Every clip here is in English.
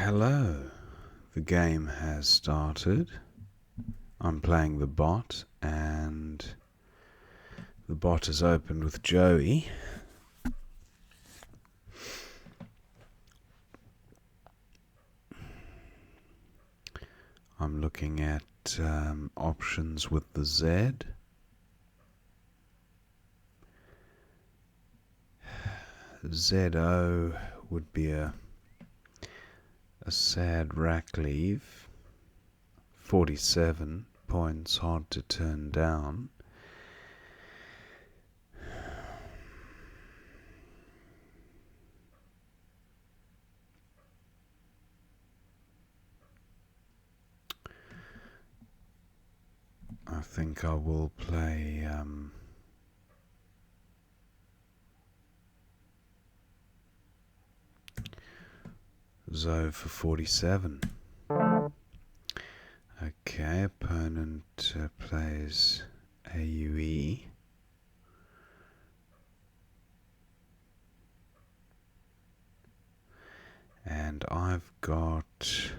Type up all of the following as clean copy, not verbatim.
Hello, the game has started. I'm playing the bot, and the bot is opened with Joey. I'm looking at options with the Z. ZO would be a sad rack leave. 47 points, hard to turn down. I think I will play Zo for 47. Okay, opponent plays AUE. And I've got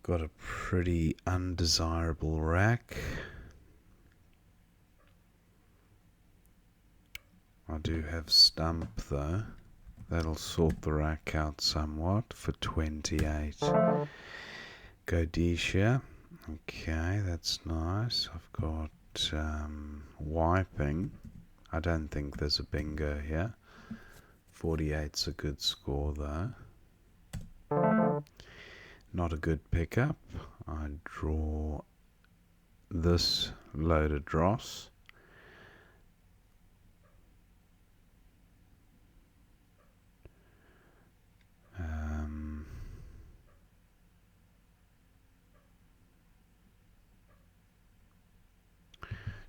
a pretty undesirable rack. I do have stump though. That'll sort the rack out somewhat for 28. Godisha. Okay, that's nice. I've got wiping. I don't think there's a bingo here. 48's a good score though. Not a good pickup. I draw this loaded dross.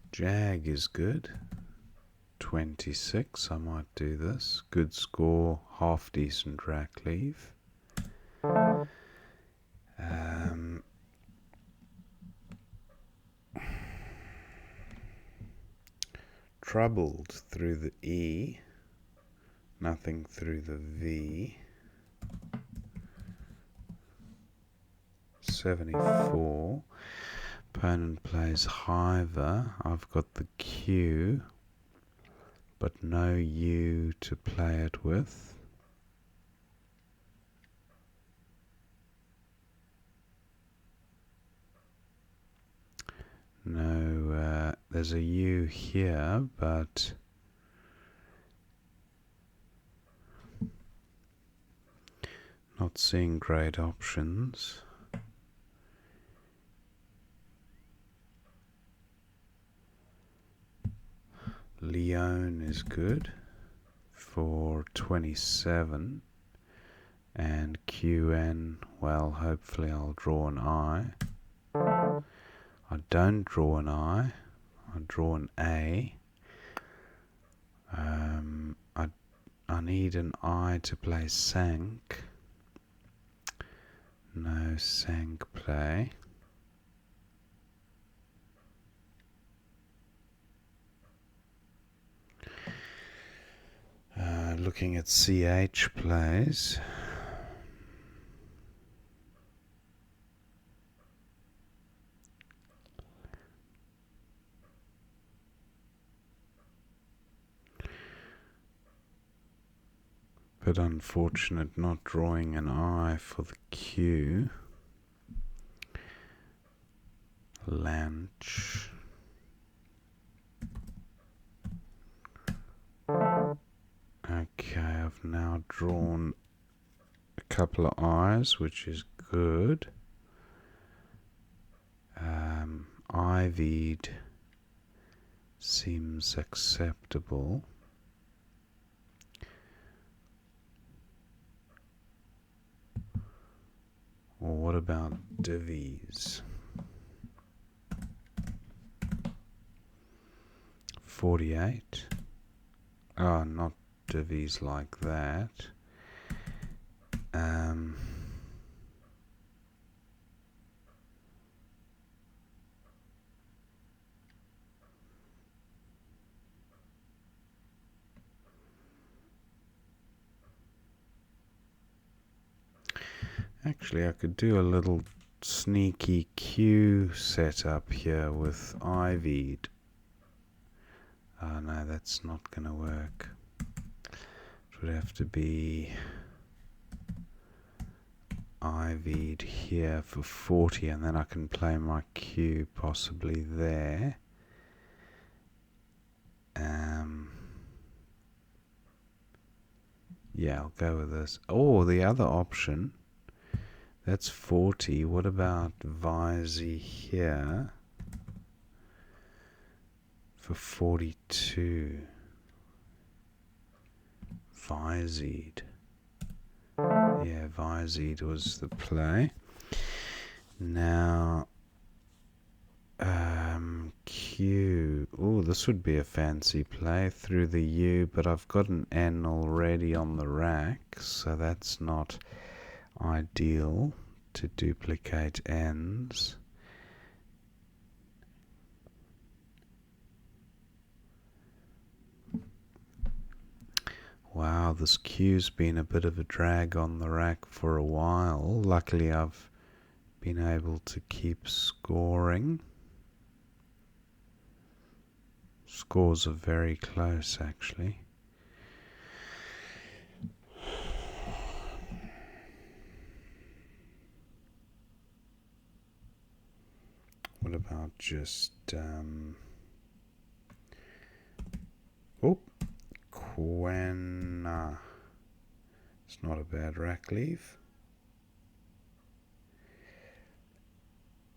Jag is good. 26, I might do this. Good score, half decent rack leave. Troubled through the E, nothing through the V. 74. Opponent plays Hiver. I've got the Q, but no U to play it with. No, there's a U here, but not seeing great options. Leone is good for 27, and QN, well, hopefully I'll draw an I. I don't draw an I, I draw an A. I need an I to play Sank. No Sank play. Looking at CH plays. But unfortunate not drawing an I for the Q. Lanch. Okay, I've now drawn a couple of I's, which is good. Ivied seems acceptable. Or what about divvies? 48. Oh, not divvies like that. Actually, I could do a little sneaky Q setup here with ivied. Oh no, that's not gonna work. It would have to be ivied here for 40, and then I can play my Q possibly there. Yeah, I'll go with this. Oh, the other option, that's 40. What about Visey here for 42? Viseyed. Yeah, Viseyed was the play. Now, Q. Oh, this would be a fancy play through the U, but I've got an N already on the rack, so that's not ideal to duplicate N's. Wow, this Q's been a bit of a drag on the rack for a while. Luckily, I've been able to keep scoring. Scores are very close, actually. What about just Quena? It's not a bad rack leave.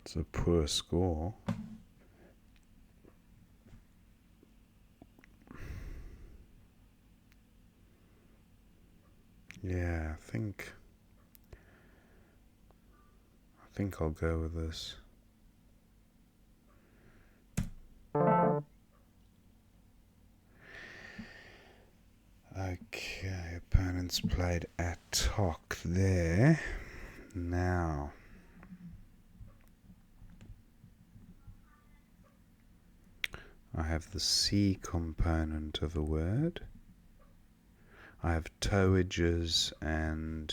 It's a poor score. Yeah, I think I'll go with this. Okay, opponents played Atok there. Now, I have the C component of a word. I have towages and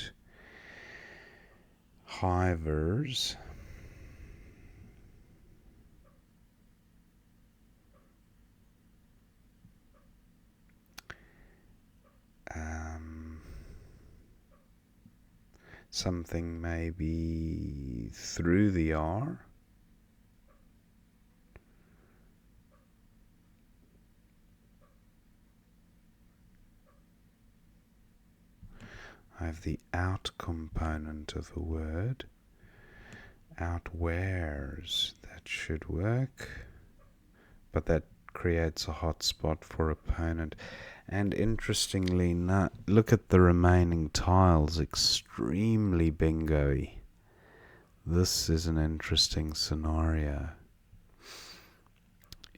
hivers. Something maybe through the R. I have the out component of a word. Outwears, that should work. But that creates a hotspot for opponent. And interestingly, look at the remaining tiles, extremely bingo-y. This is an interesting scenario.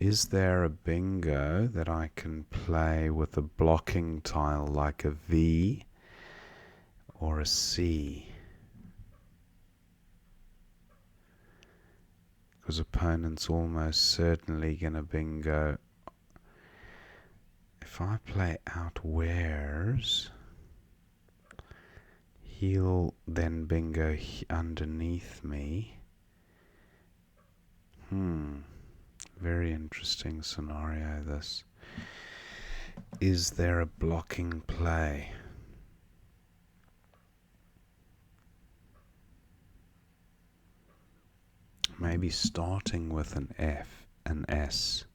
Is there a bingo that I can play with a blocking tile like a V or a C? Because opponent's almost certainly going to bingo. If I play outwears, he'll then bingo underneath me. Very interesting scenario, this. Is there a blocking play? Maybe starting with an F, an S.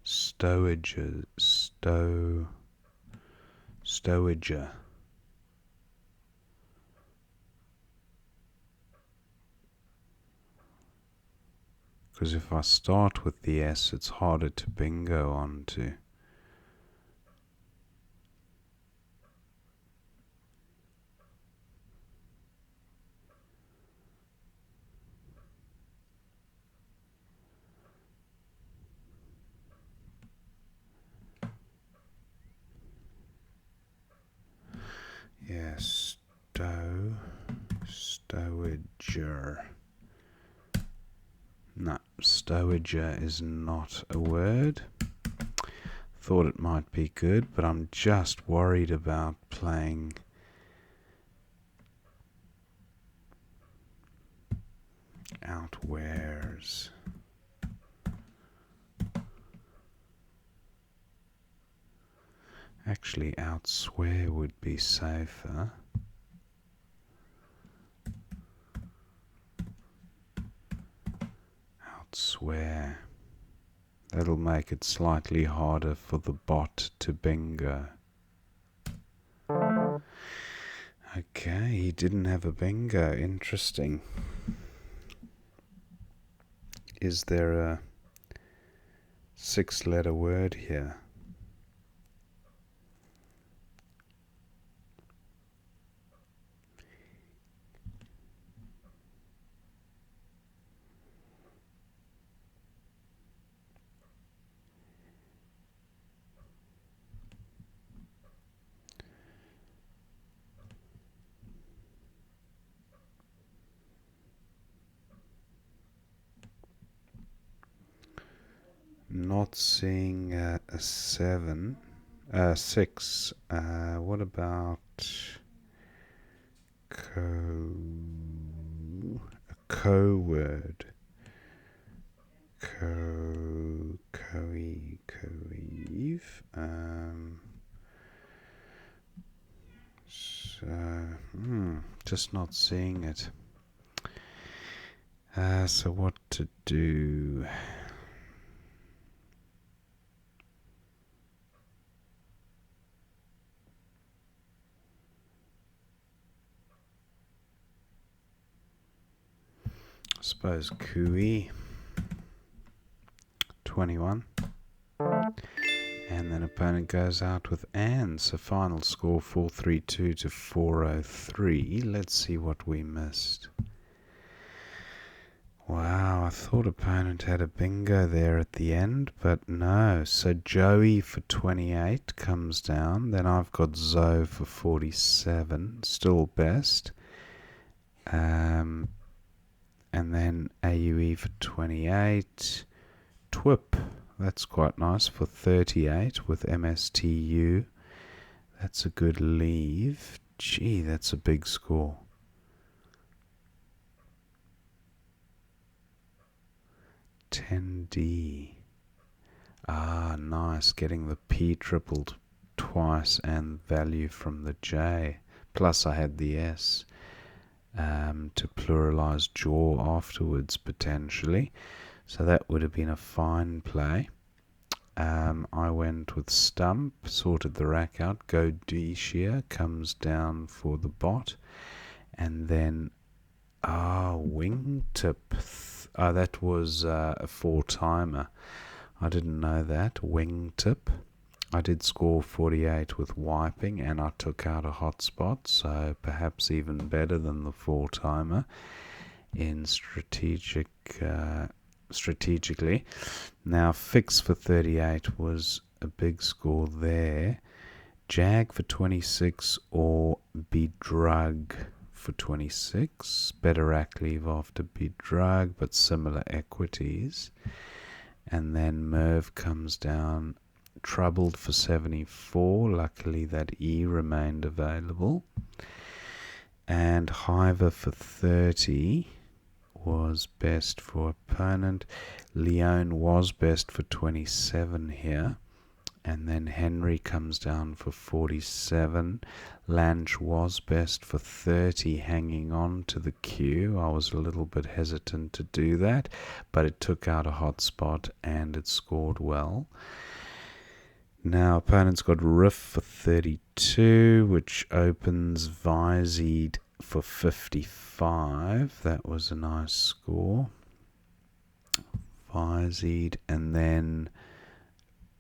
Stowager. Because if I start with the S, it's harder to bingo onto. Yes, stowager. No, stowager is not a word. Thought it might be good, but I'm just worried about playing Outwears. Actually, outswear would be safer. Outswear. That'll make it slightly harder for the bot to bingo. Okay, he didn't have a bingo. Interesting. Is there a 6-letter word here? Not seeing a 7. 6. What about a co-word? Coeve. Just not seeing it. So what to do? I suppose cooey. 21. And then opponent goes out with and. So final score 432 to 403. Let's see what we missed. Wow, I thought opponent had a bingo there at the end, but no. So Joey for 28 comes down. Then I've got Zoe for 47, still best. And then AUE for 28. TWIP, that's quite nice, for 38 with MSTU. That's a good leave. Gee, that's a big score. $10D. Ah, nice. Getting the P tripled twice and value from the J. Plus I had the S to pluralize jaw afterwards, potentially. So that would have been a fine play. I went with stump, sorted the rack out. Go D shear comes down for the bot. And then wingtip. That was a 4-timer. I didn't know that. Wingtip. I did score 48 with wiping, and I took out a hotspot, so perhaps even better than the 4-timer in strategically. Now fix for 38 was a big score there. Jag for 26 or bedrug for 26. Better rack leave after bedrug, but similar equities. And then Merv comes down, troubled for 74. Luckily that E remained available. And Hiver for 30 was best for opponent. Leone was best for 27 here. And then Henry comes down for 47. Lange was best for 30, hanging on to the queue. I was a little bit hesitant to do that, but it took out a hot spot and it scored well. Now opponent's got Riff for 32, which opens Vised for 55. That was a nice score. Vised, and then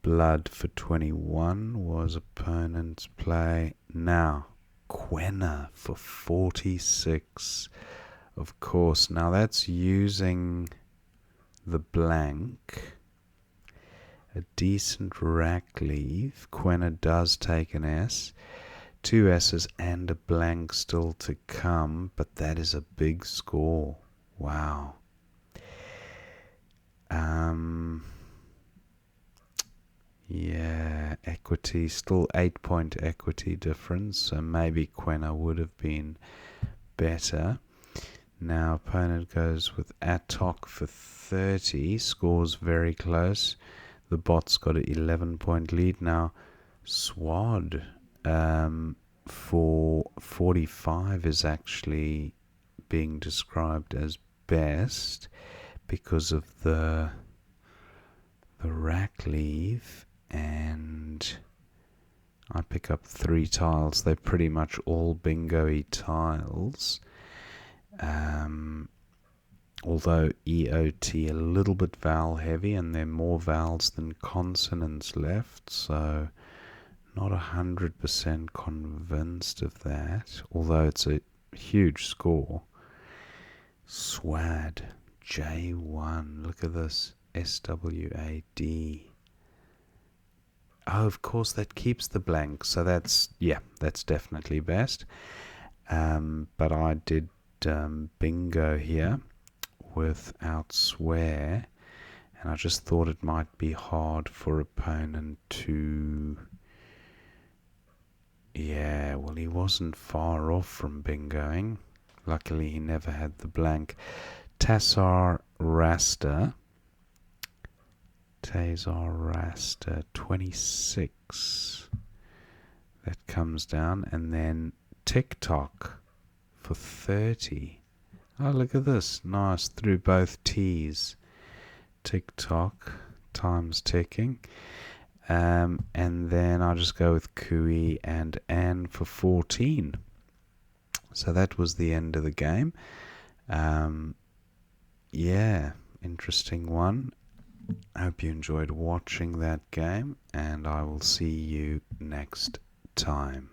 Blood for 21 was opponent's play. Now, Quena for 46. Of course, now that's using the blank. A decent rack leave. Quena does take an S. 2 S's and a blank still to come, but that is a big score. Wow. Yeah, equity, still 8-point equity difference, so maybe Quena would have been better. Now opponent goes with Atok for 30, scores very close. The bot's got an 11-point lead now. Swad for 45 is actually being described as best because of the rack leave, and I pick up 3 tiles. They're pretty much all bingo-y tiles. Although EOT a little bit vowel heavy, and there are more vowels than consonants left, so not 100% convinced of that, although it's a huge score. Swad, J1, look at this, SWAD. Oh, of course, that keeps the blank, so that's definitely best. But I did bingo here without swear, and I just thought it might be hard for opponent to... Yeah, well, he wasn't far off from bingoing. Luckily, he never had the blank. Tasar Rasta, 26. That comes down, and then TikTok for 30. Oh, look at this. Nice, through both T's. TikTok, time's ticking. And then I just go with Kui and Anne for 14. So that was the end of the game. Yeah, interesting one. I hope you enjoyed watching that game, and I will see you next time.